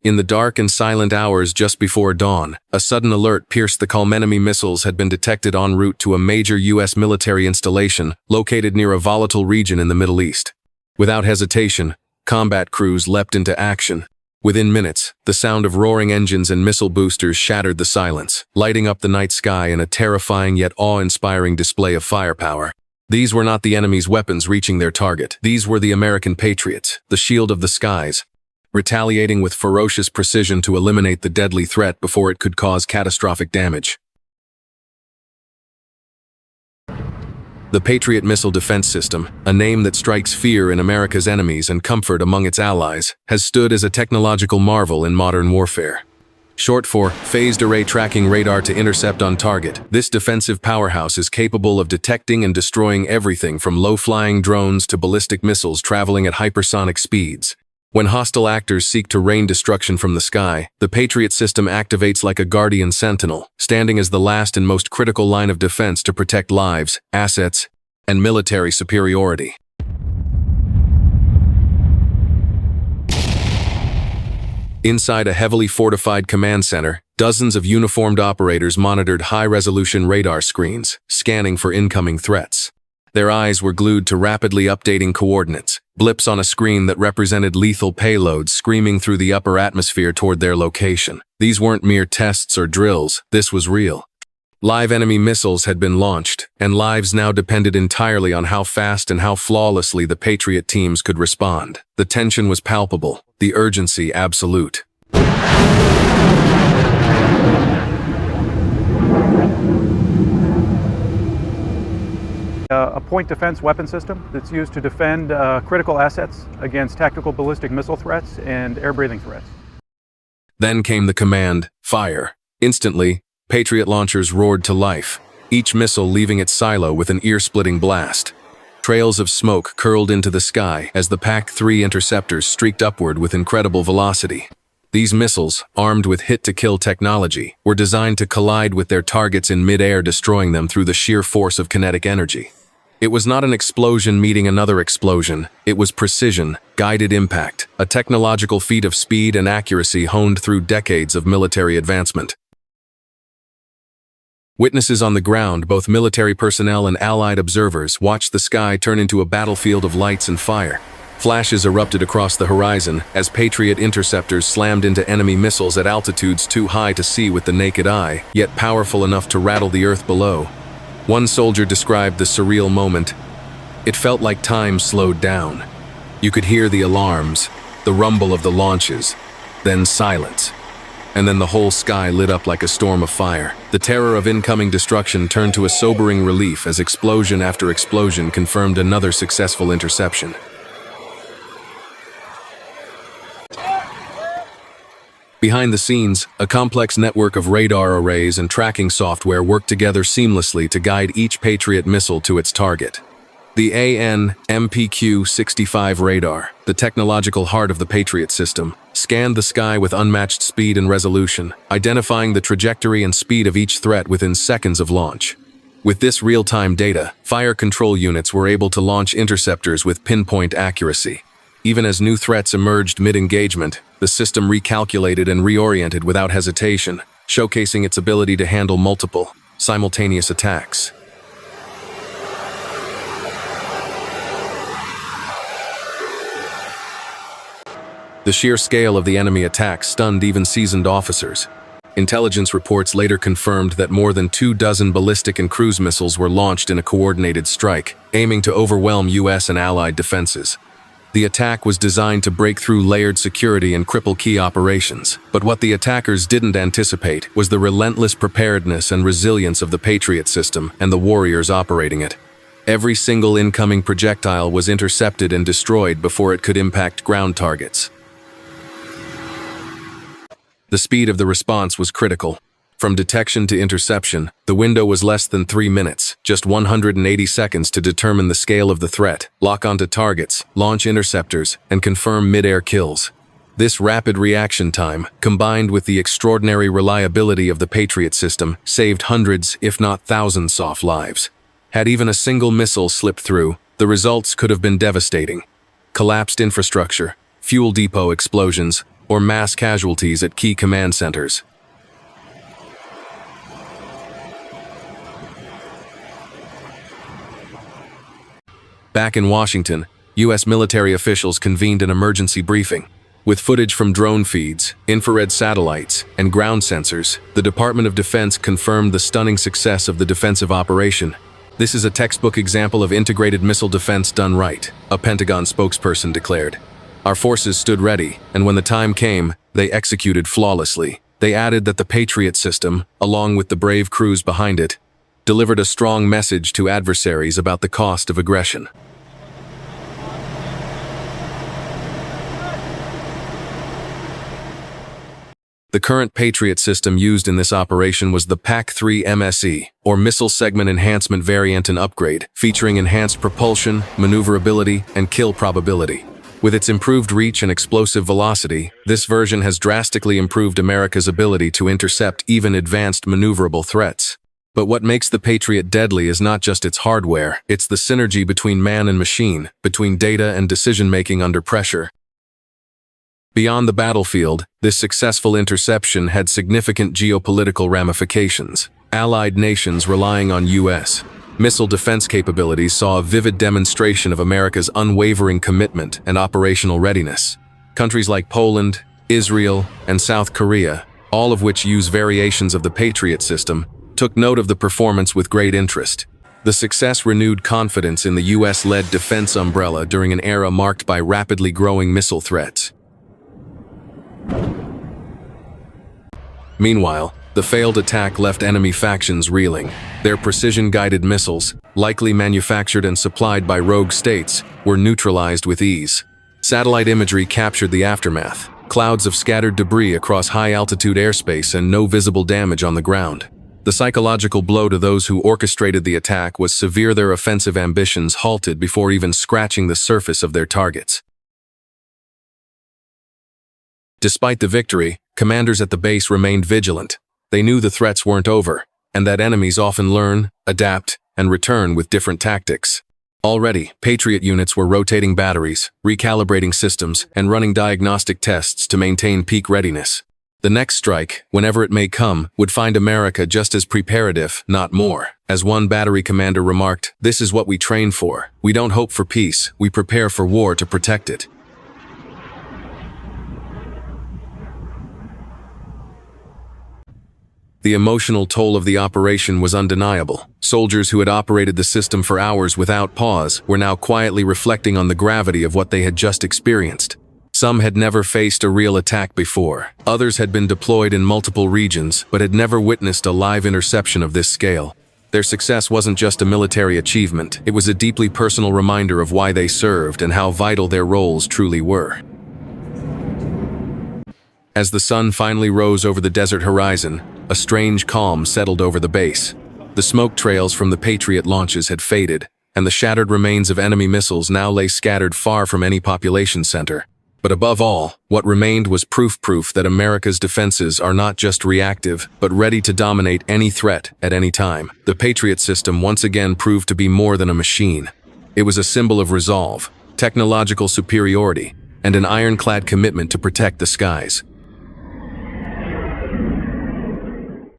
In the dark and silent hours just before dawn, a sudden alert pierced the calm. Enemy missiles had been detected en route to a major U.S. military installation located near a volatile region in the Middle East. Without hesitation, combat crews leapt into action. Within minutes, the sound of roaring engines and missile boosters shattered the silence, lighting up the night sky in a terrifying yet awe-inspiring display of firepower. These were not the enemy's weapons reaching their target. These were the American Patriots, the shield of the skies, retaliating with ferocious precision to eliminate the deadly threat before it could cause catastrophic damage. The Patriot Missile Defense System, a name that strikes fear in America's enemies and comfort among its allies, has stood as a technological marvel in modern warfare. Short for Phased Array Tracking Radar to Intercept on Target, this defensive powerhouse is capable of detecting and destroying everything from low-flying drones to ballistic missiles traveling at hypersonic speeds. When hostile actors seek to rain destruction from the sky, the Patriot system activates like a guardian sentinel, standing as the last and most critical line of defense to protect lives, assets, and military superiority. Inside a heavily fortified command center, dozens of uniformed operators monitored high-resolution radar screens, scanning for incoming threats. Their eyes were glued to rapidly updating coordinates, blips on a screen that represented lethal payloads screaming through the upper atmosphere toward their location. These weren't mere tests or drills, this was real. Live enemy missiles had been launched, and lives now depended entirely on how fast and how flawlessly the Patriot teams could respond. The tension was palpable, the urgency absolute. A point defense weapon system that's used to defend critical assets against tactical ballistic missile threats and air-breathing threats. Then came the command, fire. Instantly, Patriot launchers roared to life, each missile leaving its silo with an ear-splitting blast. Trails of smoke curled into the sky as the PAC-3 interceptors streaked upward with incredible velocity. These missiles, armed with hit-to-kill technology, were designed to collide with their targets in mid-air, destroying them through the sheer force of kinetic energy. It was not an explosion meeting another explosion, it was precision, guided impact, a technological feat of speed and accuracy honed through decades of military advancement. Witnesses on the ground, both military personnel and allied observers, watched the sky turn into a battlefield of lights and fire. Flashes erupted across the horizon as Patriot interceptors slammed into enemy missiles at altitudes too high to see with the naked eye, yet powerful enough to rattle the earth below. One soldier described the surreal moment. It felt like time slowed down. You could hear the alarms, the rumble of the launches, then silence. And then the whole sky lit up like a storm of fire. The terror of incoming destruction turned to a sobering relief as explosion after explosion confirmed another successful interception. Behind the scenes, a complex network of radar arrays and tracking software worked together seamlessly to guide each Patriot missile to its target. The AN/MPQ-65 radar, the technological heart of the Patriot system, scanned the sky with unmatched speed and resolution, identifying the trajectory and speed of each threat within seconds of launch. With this real-time data, fire control units were able to launch interceptors with pinpoint accuracy. Even as new threats emerged mid-engagement, the system recalculated and reoriented without hesitation, showcasing its ability to handle multiple, simultaneous attacks. The sheer scale of the enemy attack stunned even seasoned officers. Intelligence reports later confirmed that more than 24 ballistic and cruise missiles were launched in a coordinated strike, aiming to overwhelm U.S. and allied defenses. The attack was designed to break through layered security and cripple key operations, but what the attackers didn't anticipate was the relentless preparedness and resilience of the Patriot system and the warriors operating it. Every single incoming projectile was intercepted and destroyed before it could impact ground targets. The speed of the response was critical. From detection to interception, the window was less than 3 minutes, just 180 seconds to determine the scale of the threat, lock onto targets, launch interceptors, and confirm mid-air kills. This rapid reaction time, combined with the extraordinary reliability of the Patriot system, saved hundreds, if not thousands, of lives. Had even a single missile slipped through, the results could have been devastating. Collapsed infrastructure, fuel depot explosions, or mass casualties at key command centers. Back in Washington, U.S. military officials convened an emergency briefing. With footage from drone feeds, infrared satellites, and ground sensors, the Department of Defense confirmed the stunning success of the defensive operation. "This is a textbook example of integrated missile defense done right," a Pentagon spokesperson declared. "Our forces stood ready, and when the time came, they executed flawlessly." They added that the Patriot system, along with the brave crews behind it, delivered a strong message to adversaries about the cost of aggression. The current Patriot system used in this operation was the PAC-3 MSE, or Missile Segment Enhancement Variant and Upgrade, featuring enhanced propulsion, maneuverability, and kill probability. With its improved reach and explosive velocity, this version has drastically improved America's ability to intercept even advanced maneuverable threats. But what makes the Patriot deadly is not just its hardware, it's the synergy between man and machine, between data and decision-making under pressure. Beyond the battlefield, this successful interception had significant geopolitical ramifications. Allied nations relying on U.S. missile defense capabilities saw a vivid demonstration of America's unwavering commitment and operational readiness. Countries like Poland, Israel, and South Korea, all of which use variations of the Patriot system, took note of the performance with great interest. The success renewed confidence in the U.S.-led defense umbrella during an era marked by rapidly growing missile threats. Meanwhile, the failed attack left enemy factions reeling. Their precision-guided missiles, likely manufactured and supplied by rogue states, were neutralized with ease. Satellite imagery captured the aftermath: clouds of scattered debris across high-altitude airspace and no visible damage on the ground. The psychological blow to those who orchestrated the attack was severe. Their offensive ambitions halted before even scratching the surface of their targets. Despite the victory, commanders at the base remained vigilant. They knew the threats weren't over, and that enemies often learn, adapt, and return with different tactics. Already, Patriot units were rotating batteries, recalibrating systems, and running diagnostic tests to maintain peak readiness. The next strike, whenever it may come, would find America just as prepared, if not more. As one battery commander remarked, "This is what we train for. We don't hope for peace, we prepare for war to protect it." The emotional toll of the operation was undeniable. Soldiers who had operated the system for hours without pause were now quietly reflecting on the gravity of what they had just experienced. Some had never faced a real attack before. Others had been deployed in multiple regions, but had never witnessed a live interception of this scale. Their success wasn't just a military achievement, it was a deeply personal reminder of why they served and how vital their roles truly were. As the sun finally rose over the desert horizon, a strange calm settled over the base. The smoke trails from the Patriot launches had faded, and the shattered remains of enemy missiles now lay scattered far from any population center. But above all, what remained was proof that America's defenses are not just reactive, but ready to dominate any threat at any time. The Patriot system once again proved to be more than a machine. It was a symbol of resolve, technological superiority, and an ironclad commitment to protect the skies.